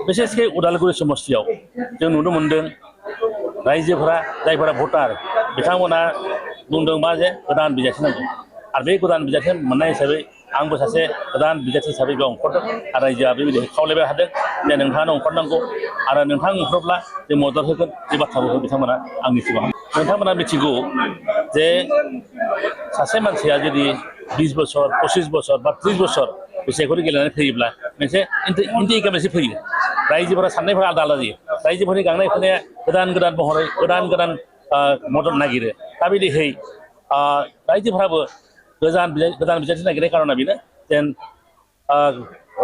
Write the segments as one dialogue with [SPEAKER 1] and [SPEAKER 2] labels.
[SPEAKER 1] बिसेसके उदालगुरि समस्तियाव जों नुनो मोनदों रायजोफोरा जायफोरा भटार बिथांमोना बुंदों मा जे गोदान बिजाथि नांगौ आरो बे गोदान बिजाथि मोननाय हिसाबै आंबो सासे गोदान बिजाथि हिसाबै बेयाव ओंखारदों आरो रायजोआ बेबायदि खावलायबाय थादों जे नोंथाङानो ओंखारनांगौ आरो नोंथां ओंखारब्ला जों मदद होगोन बे बाथ्राखौ बिथांमोना आंनि सिगाङाव नोंथांमोना मिथिगौ जे सासे मानसिया जुदि 20 बोसोर 25 बोसोर बा 30 बोसोर बिसायख'थि गेलेनानै फैयोब्ला मोनसे इन्टिका मोनसे फैयो रायजोफोरा साननायफोरा आलादा आलादा जायो रायजोफोरनि गांनाय उखैनाया गोदान गोदान महरै गोदान मदद नागिरो दा बिदिहै रायजोफोराबो गोदान बिजाथि नागिरनाय कारना बेनो जेन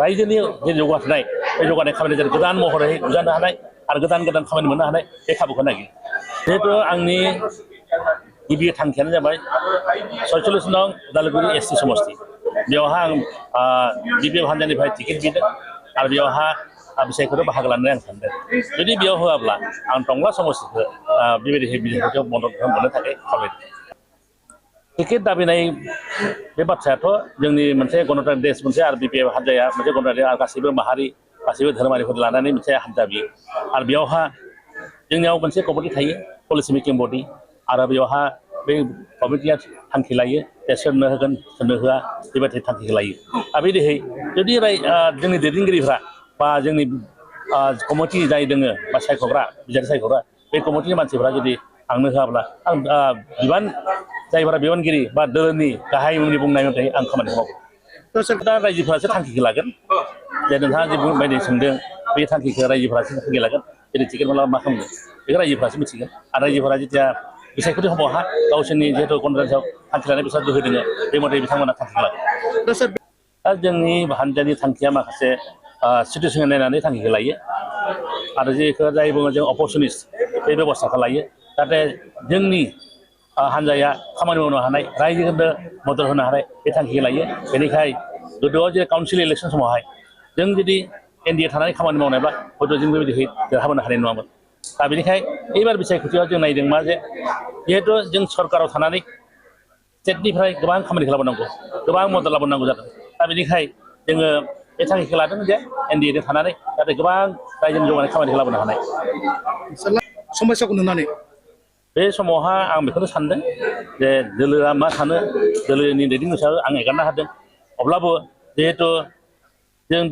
[SPEAKER 1] रायजोनि जे जौगानाय बे जौगानाय खामानि जेन गोदान महरै नुजानो हानाय आरो गोदान खामानि मोननो हानाय बे खाबुखौ नागिरो जिहेतु आंनि गिबि थांखियानो जाबाय 47 नं उदालगुरि एसटि समस्ति बेवहा आं बिपिएफ हान्जानिफ्राय टिकेट बिदों आरो बेवहा बिसायख'थियाव बाहागो लानो आं सानदों जुदि बेयाव होआब्ला आं टंला समस्तिखौ बेबायदि बिसायख'थियाव मदद मोननो थाखाय खावलायदों टिकेट दाबिनाय बे बाथ्रायाथ' जोंनि मोनसे गणतन्त्र देश मोनसे आरो बिपिएफ हान्जाया मोनसे गणतन्त्र आरो गासैबो माहारि गासैबो धोरोमारिफोर लानानै मोनसे हान्जा बियो आरो बेयावहा जोंनियाव मोनसे कमिटि थायो पलिसि मेकिं बडि आरो बेयावहा बे कमिटिया थांखि लायो जे सोरनो होगोन सोरनो होआ बेबायदि थांखिखौ लायो आरो बिदिहै जुदि जोंनि दैदेनगिरिफ्रा बा जोंनि कमिटि जाय दङ बा सायख'ग्रा बिजाथि सायख'ग्रा बे कमिटिनि मानसिफ्रा जुदि आंनो होआब्ला आं जायफोरा बिबानगिरि बा दोलोनि गाहाय मुंनि बुंनाय मथे आं खामानि मावो दा रायजोफोरासो थांखिखौ लागोन जे नोंथाङा जे बुंबायदि सोंदों बे थांखिखौ रायजोफोरासो थांखि लागोन जेरै टिकेट मोनब्ला मा खालामगोन बेखौ रायजोफोरासो मिथिगोन आरो रायजोफोरा जेथिया बिसायख'थि समावहा गावसोरनि जिहेतु गणतन्त्रआव थांखि लानाय बिसोर गोहो दङ बे मथे बिथांमोना थांखि लागोन दा जोंनि हान्जानि थांखिया माखासे सिटुवेसन नायनानै थांखिखौ लायो आरो जेखौ जाय बुङो जों अपरचुनिस्ट बे बेबस्थाखौ लायो जाहाथे जोंनि हान्जाया खामानि मावनो हानाय रायजोफोरनो मदद होनो हानाय बे थांखिखौ लायो बेनिखाय गोदोआव जे काउन्सिल इलेक्सन समावहाय जों जुदि एनडिए थानानै खामानि मावनायब्ला हयथ' जों बेबायदि देरहाबोनो हानाय नङामोन दा बेनिखाय एबार बिसायख'थियाव जों नायदों मा जे जिहेथु जों सरकाराव थानानै स्टेटनिफ्राय गोबां खामानिखौ लाबोनांगौ गोबां मदद लाबोनांगौ जादों दा बेनिखाय जोङो बे थांखिखौ लादों जे एनडिएजों थानानै जाहाथे गोबां रायजोनि जौगानाय खामानिखौ लाबोनो हानाय
[SPEAKER 2] समस्याखौ नुनानै
[SPEAKER 1] बे समावहा आं बेखौनो सानदों जे दोलोआ मा सानो दोलोनि दैदेनगिरि सायाव आं एगारनो हादों अब्लाबो जिहेतु जों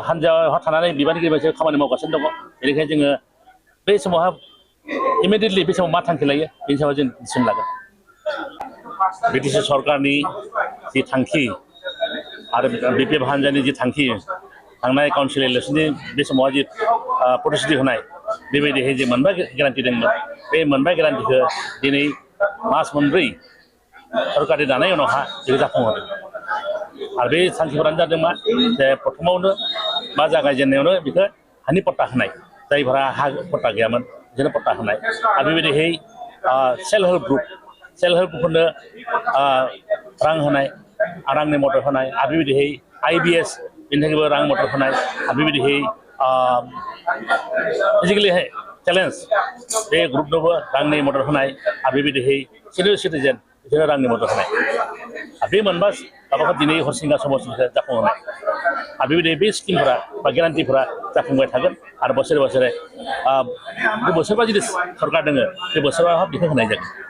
[SPEAKER 1] हान्जायावहा थानानै बिबानगिरि बायदि खामानि मावगासिनो दङ बेनिखायनो जोङो बे समावहा इमिडियेटलि बे समाव मा थांखि लायो बेनि सायाव जों डिसिसन लागोन बिटिसि सरकारनि जि थांखि आरो बिपिएफ हान्जानि जि थांखि थांनाय काउन्सिल इलेक्सननि बे समावहा जि प्रतिश्रुति होनाय बेबायदिहै जे मोनबा गेरान्टि दंमोन बे मोनबा गेरान्टिखौ दिनै मास मोनब्रै सरकारनि दानाय उनावहा बेखौ जाफुंहोदों आरो बे थांखिफोरानो जादों मा जे प्रथमावनो मा जागायजेननायावनो बेखौ हानि पट्टा होनाय जायफोरा हा पट्टा गैयामोन बिसोरनो पट्टा होनाय आरो बेबायदिहै सेल्फ हेल्प ग्रुपफोरनो रां होनाय रांनि मदद होनाय आरो बेबायदिहै IBS बेनि थाखायबो रां मदद होनाय आरो बेबायदिहै फिजिकेलि चेलेन्ज बे ग्रुपनोबो रांनि मदद होनाय आरो बेबायदिहै सिनियर सिटिजेन बिसोरनो रांनि मदद होनाय आरो बे मोनबा माबाखौ दिनै हरसिंगा समस्तिखौ जाफुंहोनाय आरो बेबायदि बे स्किमफोरा बा गेरान्टिफोरा जाफुंबाय थागोन आरो बोसोरे बोसोरे बे बोसोरबा जुदि सरकार दङ बे बोसोराव बेखौ होनाय जागोन